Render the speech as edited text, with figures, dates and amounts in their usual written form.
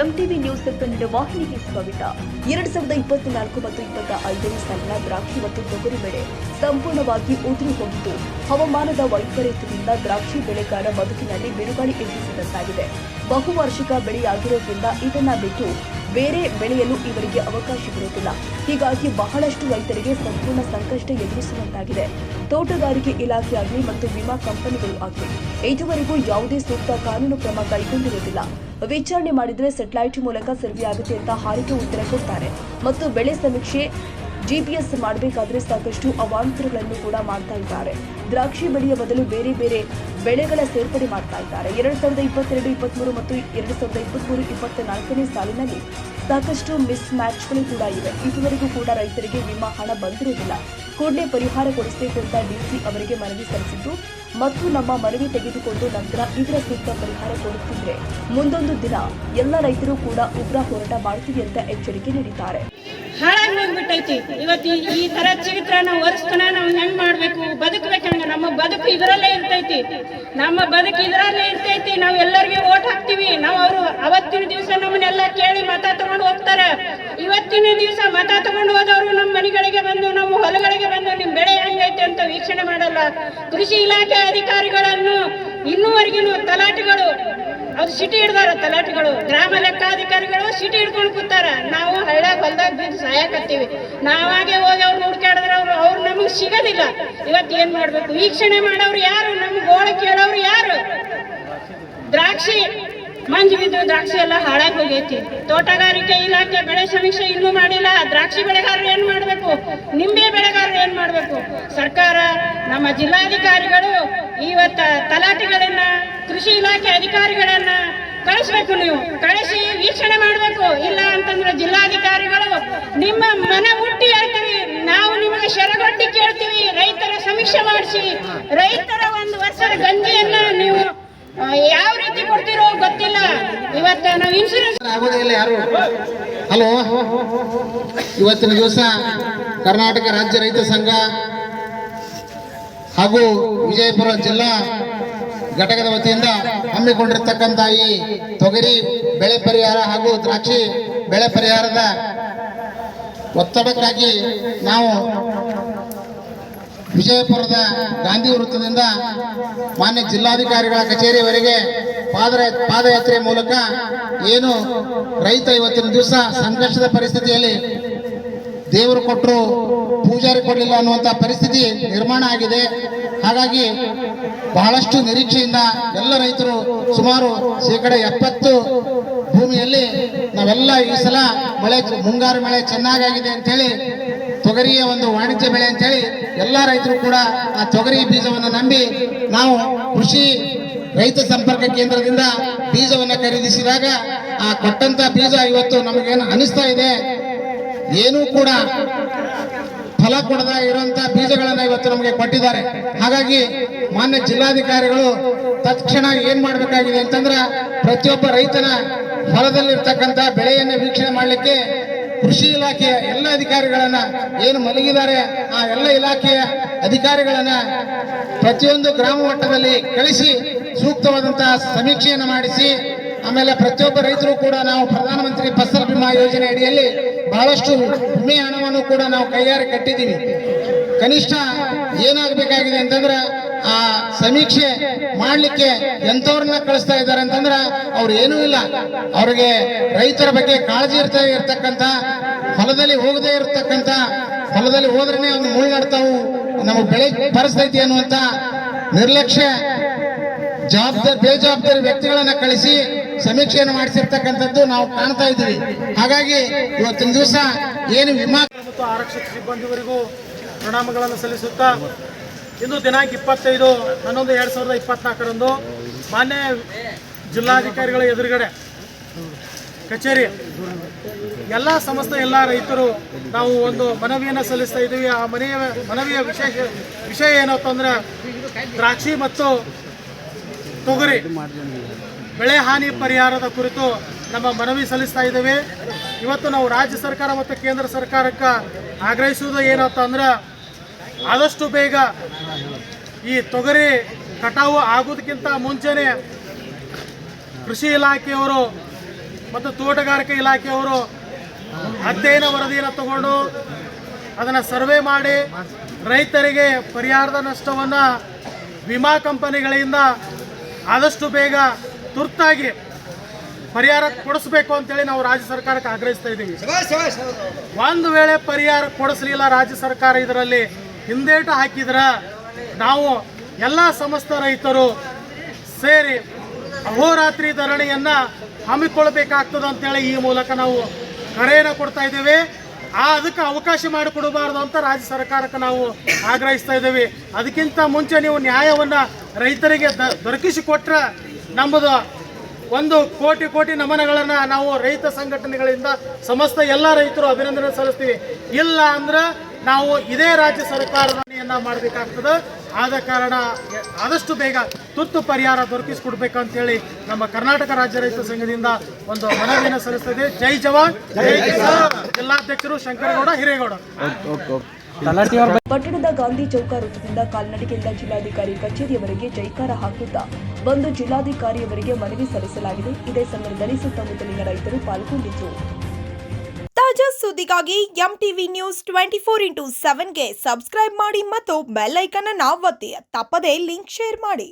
MTV news Kannada ವಾಹಿನಿಗೆ ಸ್ವಾಗತ. 2024 ಮತ್ತು 25ನೇ ಸಾಲಿನ ದ್ರಾಕ್ಷಿ ಮತ್ತು ತೊಗರಿ ಬೆಳೆ ಸಂಪೂರ್ಣವಾಗಿ ಉದುರಿ ಹೋಗಿದ್ದು, ಹವಾಮಾನದ ವೈಪರೀತ್ಯದಿಂದ ದ್ರಾಕ್ಷಿ ಬೆಳೆಗಾರ ಬದುಕಿನಲ್ಲಿ ಬಿರುಗಾಳಿ ಎಬ್ಬಿಸಿದಂತಾಗಿದೆ. ಬಹುವಾರ್ಷಿಕ ಬೆಳೆಯಾಗಿರೋದ್ರಿಂದ ಇದನ್ನ ಬಿಟ್ಟು ಬೇರೆ ಬೆಳೆಯಲು ಇವರಿಗೆ ಅವಕಾಶವಿರುತ್ತಿಲ್ಲ. ಹೀಗಾಗಿ ಬಹಳಷ್ಟು ರೈತರಿಗೆ ಸಂಪೂರ್ಣ ಸಂಕಷ್ಟ ಎದುರಿಸುವಂತಾಗಿದೆ. ತೋಟಗಾರಿಕೆ ಇಲಾಖೆಯಾಗಲಿ ಮತ್ತು ವಿಮಾ ಕಂಪನಿಗಳು ಆಗಲಿ ಇದುವರೆಗೂ ಯಾವುದೇ ಸೂಕ್ತ ಕಾನೂನು ಕ್ರಮ ಕೈಗೊಂಡಿರುವುದಿಲ್ಲ. ವಿಚಾರಣೆ ಮಾಡಿದರೆ ಸ್ಯಾಟಲೈಟ್ ಮೂಲಕ ಸರ್ವೆ ಆಗುತ್ತೆ ಅಂತ ಹಾರಿಕೆ ಉತ್ತರ ಕೊಡ್ತಾರೆ ಮತ್ತು ಬೆಳೆ ಸಮೀಕ್ಷೆ GPS ಮಾಡಬೇಕಾದ್ರೆ ಸಾಕಷ್ಟು ಅವಾಂತರಗಳನ್ನು ಕೂಡ ಮಾಡ್ತಾ ಇದ್ದಾರೆ. ದ್ರಾಕ್ಷಿ ಬೆಳೆಯ ಬದಲು ಬೇರೆ ಬೇರೆ ಬೆಳೆಗಳ ಸೇರ್ಪಡೆ ಮಾಡ್ತಾ ಇದ್ದಾರೆ. 2022, 23 ಮತ್ತು 2023, 24ನೇ ಸಾಲಿನಲ್ಲಿ ಸಾಕಷ್ಟು ಮಿಸ್ ಮ್ಯಾಚ್ಗಳು ಕೂಡ ಇವೆ. ಇದುವರೆಗೂ ಕೂಡ ರೈತರಿಗೆ ವಿಮಾ ಹಣ ಬಂದಿರುವುದಿಲ್ಲ. ಕೂಡಲೇ ಪರಿಹಾರ ಕೊಡಿಸಬೇಕು ಅಂತ DC ಅವರಿಗೆ ಮನವಿ ಸಲ್ಲಿಸಿದ್ದು ಮತ್ತು ನಮ್ಮ ಮನವಿ ತೆಗೆದುಕೊಂಡು ನಂತರ ಇದರ ಸೂಕ್ತ ಪರಿಹಾರ ಕೊಡುತ್ತಿದ್ರೆ ಮುಂದೊಂದು ದಿನ ಎಲ್ಲ ರೈತರು ಕೂಡ ಉಗ್ರ ಹೋರಾಟ ಮಾಡ್ತೀವಿ ಅಂತ ಎಚ್ಚರಿಕೆ ನೀಡಿದ್ದಾರೆ. ಹಾಳಾಗಿ ಹೋಗ್ಬಿಟ್ಟೈತಿ. ಇವತ್ತು ಈ ತರ ಚಿತ್ರ ನಾವು ವರ್ಷತನ ನಾವು ಹೆಂಗ್ ಮಾಡ್ಬೇಕು, ಬದುಕಬೇಕಂಗ ನಮ್ಮ ಬದುಕು ಇದರಲ್ಲೇ ಇರ್ತೈತಿ. ನಮ್ಮ ಬದುಕು ಇದರಲ್ಲೇ ಇರ್ತೈತಿ. ನಾವು ಎಲ್ಲರಿಗೆ ಓಟ್ ಹಾಕ್ತಿವಿ. ನಾವು ಅವರು ಅವತ್ತಿನ ದಿವಸ ನಮ್ಮನ್ನೆಲ್ಲ ಕೇಳಿ ಮತ ತಗೊಂಡು ಹೋಗ್ತಾರೆ. ಇವತ್ತಿನ ದಿವಸ ಮತ ತಗೊಂಡು ಹೋದವರು ನಮ್ಮ ಮನೆಗಳಿಗೆ ಬಂದು, ನಮ್ಮ ಹೊಲಗಳಿಗೆ ಬಂದು ನಿಮ್ ಬೆಳೆ ಹೆಂಗೈತೆ ಅಂತ ವೀಕ್ಷಣೆ ಮಾಡಲ್ಲ. ಕೃಷಿ ಇಲಾಖೆ ಅಧಿಕಾರಿಗಳನ್ನು ಇನ್ನೂವರೆಗಿನ ತಲಾಟೆಗಳು ಅವ್ರು ಸಿಟಿ ಹಿಡ್ದಾರ. ತಲಾಟೆಗಳು, ಗ್ರಾಮ ಲೆಕ್ಕಾಧಿಕಾರಿಗಳು ಸಿಟಿ ಹಿಡ್ಕೊಂಡು ಕೂತಾರ. ನಾವು ಹಳ್ಳ್ಯಾಗ ಹೊಲ್ದಾಗ ಬಿದ್ದು ಸಾಯಕತ್ತೀವಿ. ನಾವಾಗೆ ಹೋಗಿ ಅವ್ರು ಹುಡ್ಕಾಡಿದ್ರೆ ಅವ್ರು ನಮಗೆ ಸಿಗೋದಿಲ್ಲ. ಇವತ್ತು ಏನ್ ಮಾಡ್ಬೇಕು? ವೀಕ್ಷಣೆ ಮಾಡೋರು ಯಾರು? ನಮ್ಗೆ ಗೋಳ ಕೇಳೋರು ಯಾರು? ದ್ರಾಕ್ಷಿ ಮಂಜು ಬಿದ್ದು ದ್ರಾಕ್ಷಿ ಎಲ್ಲ ಹಾಳಾಗಿ ಹೋಗೈತಿ. ತೋಟಗಾರಿಕೆ ಇಲಾಖೆ ಬೆಳೆ ಸಮೀಕ್ಷೆ ಇನ್ನೂ ಮಾಡಿಲ್ಲ. ದ್ರಾಕ್ಷಿ ಬೆಳೆಗಾರರು ಏನ್ ಮಾಡ್ಬೇಕು? ನಿಂಬೆ ಬೆಳೆಗಾರರು ಏನ್ ಮಾಡ್ಬೇಕು? ಸರ್ಕಾರ, ನಮ್ಮ ಜಿಲ್ಲಾಧಿಕಾರಿಗಳು ಇವತ್ತ ತಲಾಟೆಗಳನ್ನ, ಕೃಷಿ ಇಲಾಖೆ ಅಧಿಕಾರಿಗಳನ್ನ ಕಳಿಸ್ಬೇಕು. ನೀವು ಕಳಿಸಿ ವೀಕ್ಷಣೆ ಮಾಡಬೇಕು. ಇಲ್ಲ ಅಂತಂದ್ರೆ ಜಿಲ್ಲಾಧಿಕಾರಿಗಳು ನಿಮ್ಮ ಮನ ಮುಟ್ಟಿ ಹೇಳ್ತೀವಿ, ನಾವು ನಿಮಗೆ ಶರಗೊಡ್ಡಿ ಕೇಳ್ತೀವಿ. ರೈತರ ಸಮೀಕ್ಷೆ ಮಾಡಿಸಿ ರೈತರ ಒಂದು ವರ್ಷದ ಗಂಜಿಯನ್ನ ನೀವು ಯಾವ ರೀತಿ ಕೊಡ್ತೀರೋ ಗೊತ್ತಿಲ್ಲ. ಇವತ್ತು ನಾವು ಇನ್ಶೂರೆನ್ಸ್ ಆಗೋದಿಲ್ಲ ಯಾರು. ಹಲೋ, ಇವತ್ತಿನ ದಿವಸ ಕರ್ನಾಟಕ ರಾಜ್ಯ ರೈತ ಸಂಘ ಹಾಗೂ ವಿಜಯಪುರ ಜಿಲ್ಲಾ ಘಟಕದ ವತಿಯಿಂದ ಹಮ್ಮಿಕೊಂಡಿರ್ತಕ್ಕಂಥ ಈ ತೊಗರಿ ಬೆಳೆ ಪರಿಹಾರ ಹಾಗೂ ದ್ರಾಕ್ಷಿ ಬೆಳೆ ಪರಿಹಾರದ ಒತ್ತಡಕ್ಕಾಗಿ ನಾವು ವಿಜಯಪುರದ ಗಾಂಧಿ ವೃತ್ತದಿಂದ ಮಾನ್ಯ ಜಿಲ್ಲಾಧಿಕಾರಿಗಳ ಕಚೇರಿಯವರೆಗೆ ಪಾದಯಾತ್ರೆ ಮೂಲಕ ಏನು ರೈತ ಇವತ್ತಿನ ದಿವಸ ಸಂಕಷ್ಟದ ಪರಿಸ್ಥಿತಿಯಲ್ಲಿ ದೇವರು ಕೊಟ್ಟರು ಪೂಜಾರಿ ಕೊಡಲಿಲ್ಲ ಅನ್ನುವಂಥ ಪರಿಸ್ಥಿತಿ ನಿರ್ಮಾಣ ಆಗಿದೆ. ಹಾಗಾಗಿ ಬಹಳಷ್ಟು ನಿರೀಕ್ಷೆಯಿಂದ ಎಲ್ಲ ರೈತರು ಸುಮಾರು 70% ಭೂಮಿಯಲ್ಲಿ ನಾವೆಲ್ಲ ಈ ಸಲ ಮಳೆ, ಮುಂಗಾರು ಮಳೆ ಚೆನ್ನಾಗಿದೆ ಅಂತೇಳಿ, ತೊಗರಿಯ ಒಂದು ವಾಣಿಜ್ಯ ಬೆಳೆ ಅಂತೇಳಿ ಎಲ್ಲ ರೈತರು ಕೂಡ ಆ ತೊಗರಿ ಬೀಜವನ್ನು ನಂಬಿ ನಾವು ಕೃಷಿ ರೈತ ಸಂಪರ್ಕ ಕೇಂದ್ರದಿಂದ ಬೀಜವನ್ನು ಖರೀದಿಸಿದಾಗ ಆ ಕೊಟ್ಟಂತ ಬೀಜ ಇವತ್ತು ನಮಗೇನು ಅನಿಸ್ತಾ ಇದೆ, ಏನೂ ಕೂಡ ಫಲ ಕೊಡದ ಇರುವಂತಹ ಬೀಜಗಳನ್ನ ಇವತ್ತು ನಮಗೆ ಕೊಟ್ಟಿದ್ದಾರೆ. ಹಾಗಾಗಿ ಮಾನ್ಯ ಜಿಲ್ಲಾಧಿಕಾರಿಗಳು ತಕ್ಷಣ ಏನ್ ಮಾಡಬೇಕಾಗಿದೆ ಅಂತಂದ್ರೆ, ಪ್ರತಿಯೊಬ್ಬ ರೈತನ ಹೊಲದಲ್ಲಿರ್ತಕ್ಕಂಥ ಬೆಳೆಯನ್ನು ವೀಕ್ಷಣೆ ಮಾಡಲಿಕ್ಕೆ ಕೃಷಿ ಇಲಾಖೆಯ ಎಲ್ಲ ಅಧಿಕಾರಿಗಳನ್ನ ಏನು ಮಲಗಿದ್ದಾರೆ ಆ ಎಲ್ಲ ಇಲಾಖೆಯ ಅಧಿಕಾರಿಗಳನ್ನ ಪ್ರತಿಯೊಂದು ಗ್ರಾಮ ಮಟ್ಟದಲ್ಲಿ ಕಳಿಸಿ ಸೂಕ್ತವಾದಂತಹ ಸಮೀಕ್ಷೆಯನ್ನು ಮಾಡಿಸಿ, ಆಮೇಲೆ ಪ್ರತಿಯೊಬ್ಬ ರೈತರು ಕೂಡ ನಾವು ಪ್ರಧಾನಮಂತ್ರಿ ಫಸಲ್ ಬಿಮಾ ಯೋಜನೆ ಅಡಿಯಲ್ಲಿ ಬಹಳಷ್ಟು ವಿಮೆ ಹಣವನ್ನು ಕೂಡ ನಾವು ಕೈಯಾರೆ ಕಟ್ಟಿದ್ದೀವಿ. ಕನಿಷ್ಠ ಏನಾಗಬೇಕಾಗಿದೆ ಅಂತಂದ್ರೆ, ಆ ಸಮೀಕ್ಷೆ ಮಾಡಲಿಕ್ಕೆ ಎಂಥವ್ರನ್ನ ಕಳಿಸ್ತಾ ಇದ್ದಾರೆ ಅಂತಂದ್ರೆ ಅವ್ರು ಏನೂ ಇಲ್ಲ, ಅವ್ರಿಗೆ ರೈತರ ಬಗ್ಗೆ ಕಾಳಜಿ ಇರ್ತಕ್ಕಂಥ, ಹೊಲದಲ್ಲಿ ಹೋಗದೇ ಇರತಕ್ಕಂಥ, ಹೊಲದಲ್ಲಿ ಹೋದ್ರೇನೆ ಒಂದು ಮುಳ್ಳು ನಮಗೆ ಬೆಳೆ ಪರಿಸ್ಥಿತಿ ಅನ್ನುವಂಥ ನಿರ್ಲಕ್ಷ್ಯ ಬೇಜವಾಬ್ದಾರಿ ವ್ಯಕ್ತಿಗಳನ್ನ ಕಳಿಸಿ ಸಮೀಕ್ಷೆಯನ್ನು ಮಾಡಿಸಿರ್ತಕ್ಕಂಥದ್ದು ನಾವು ಕಾಣ್ತಾ ಇದ್ದೀವಿ. ಹಾಗಾಗಿ ಇವತ್ತಿನ ದಿವಸ ಏನು ವಿಮಾ ಮತ್ತು ಆರಕ್ಷಕ ಸಿಬ್ಬಂದಿವರೆಗೂ ಪ್ರಣಾಮಗಳನ್ನು ಸಲ್ಲಿಸುತ್ತಾ, ಇಂದು ದಿನಾಂಕ 25/11/2024 ಮಾನ್ಯ ಜಿಲ್ಲಾಧಿಕಾರಿಗಳ ಎದುರುಗಡೆ ಕಚೇರಿ ಎಲ್ಲ ಸಮಸ್ತ ಎಲ್ಲ ರೈತರು ನಾವು ಒಂದು ಮನವಿಯನ್ನು ಸಲ್ಲಿಸ್ತಾ ಇದ್ದೀವಿ. ಆ ಮನವಿಯ ವಿಷಯ ಏನಪ್ಪ ಅಂದ್ರೆ, ದ್ರಾಕ್ಷಿ ಮತ್ತು ತೊಗರಿ ಬೆಳೆ ಹಾನಿ ಪರಿಹಾರದ ಕುರಿತು ನಮ್ಮ ಮನವಿ ಸಲ್ಲಿಸ್ತಾ ಇದ್ದೇವೆ. ಇವತ್ತು ನಾವು ರಾಜ್ಯ ಸರ್ಕಾರ ಮತ್ತು ಕೇಂದ್ರ ಸರ್ಕಾರಕ್ಕೆ ಆಗ್ರಹಿಸುವುದು ಏನಪ್ಪ ಅಂದ್ರೆ, ಆದಷ್ಟು ಬೇಗ ಈ ತೊಗರಿ ಕಟಾವು ಆಗೋದಕ್ಕಿಂತ ಮುಂಚೆನೆ ಕೃಷಿ ಇಲಾಖೆಯವರು ಮತ್ತು ತೋಟಗಾರಿಕೆ ಇಲಾಖೆಯವರು ಅಧ್ಯಯನ ವರದಿಯನ್ನು ತಗೊಂಡು ಅದನ್ನು ಸರ್ವೆ ಮಾಡಿ ರೈತರಿಗೆ ಪರಿಹಾರದ ನಷ್ಟವನ್ನು ವಿಮಾ ಕಂಪನಿಗಳಿಂದ ಆದಷ್ಟು ಬೇಗ ತುರ್ತಾಗಿ ಪರಿಹಾರ ಕೊಡಿಸ್ಬೇಕು ಅಂತೇಳಿ ನಾವು ರಾಜ್ಯ ಸರ್ಕಾರಕ್ಕೆ ಆಗ್ರಹಿಸ್ತಾ ಇದ್ದೀವಿ. ಒಂದು ವೇಳೆ ಪರಿಹಾರ ಕೊಡಿಸಲಿಲ್ಲ ರಾಜ್ಯ ಸರ್ಕಾರ, ಇದರಲ್ಲಿ ಹಿಂದೇಟು ಹಾಕಿದ್ರೆ ನಾವು ಎಲ್ಲ ಸಮಸ್ತ ರೈತರು ಸೇರಿ ಅಹೋರಾತ್ರಿ ಧರಣಿಯನ್ನು ಹಮ್ಮಿಕೊಳ್ಬೇಕಾಗ್ತದೆ ಅಂತೇಳಿ ಈ ಮೂಲಕ ನಾವು ಕರೆಯನ್ನು ಕೊಡ್ತಾ ಇದ್ದೇವೆ. ಅದಕ್ಕೆ ಅವಕಾಶ ಮಾಡಿಕೊಡಬಾರ್ದು ಅಂತ ರಾಜ್ಯ ಸರ್ಕಾರಕ್ಕೆ ನಾವು ಆಗ್ರಹಿಸ್ತಾ ಇದ್ದೇವೆ. ಅದಕ್ಕಿಂತ ಮುಂಚೆ ನೀವು ನ್ಯಾಯವನ್ನು ರೈತರಿಗೆ ದೊರಕಿಸಿಕೊಟ್ರೆ ನಮ್ಮದು 1 ಕೋಟಿ ನಮನಗಳನ್ನು ನಾವು ರೈತ ಸಂಘಟನೆಗಳಿಂದ ಸಮಸ್ತ ಎಲ್ಲ ರೈತರು ಅಭಿನಂದನೆ ಸಲ್ಲಿಸ್ತೀವಿ. ಇಲ್ಲ ಅಂದ್ರೆ ನಾವು ಇದೇ ರಾಜ್ಯ ಸರ್ಕಾರವನ್ನು ಮಾಡಬೇಕಾಗ್ತದೆ. ಆದ ಕಾರಣ ಆದಷ್ಟು ಬೇಗ ತುರ್ತು ಪರಿಹಾರ ದೊರಕಿಸಿಕೊಡ್ಬೇಕಂತೇಳಿ ನಮ್ಮ ಕರ್ನಾಟಕ ರಾಜ್ಯ ರೈತ ಸಂಘದಿಂದ ಒಂದು ಮನವಿಯನ್ನು ಸಲ್ಲಿಸ್ತಾ ಇದೆ. ಜೈ ಜವಾನ್ ಜೈ ಕಿಸಾನ್. ಜಿಲ್ಲಾಧ್ಯಕ್ಷರು ಶಂಕರಗೌಡ ಹಿರೇಗೌಡ. ಪಟ್ಟಣದ ಗಾಂಧಿ ಚೌಕ ವೃತ್ತದಿಂದ ಕಾಲ್ನಡಿಗೆಯಿಂದ ಜಿಲ್ಲಾಧಿಕಾರಿ ಕಚೇರಿಯವರೆಗೆ ಜೈಕಾರ ಹಾಕುತ್ತಾ ಬಂದು ಜಿಲ್ಲಾಧಿಕಾರಿಯವರಿಗೆ ಮನವಿ ಸಲ್ಲಿಸಲಾಗಿದೆ. ಇದೇ ಸಂದರ್ಭದಲ್ಲಿ ಸುತ್ತಮುತ್ತಲಿನ ರೈತರು ಪಾಲ್ಗೊಂಡಿದ್ದರು. ತಾಜಾ ಸುದ್ದಿಗಾಗಿ MTV ನ್ಯೂಸ್ 24/7ಗೆ ಸಬ್ಸ್ಕ್ರೈಬ್ ಮಾಡಿ ಮತ್ತು ಬೆಲ್ ಐಕಾನ್ ಅನ್ನು ಒತ್ತಿ. ತಪ್ಪದೇ ಲಿಂಕ್ ಶೇರ್ ಮಾಡಿ.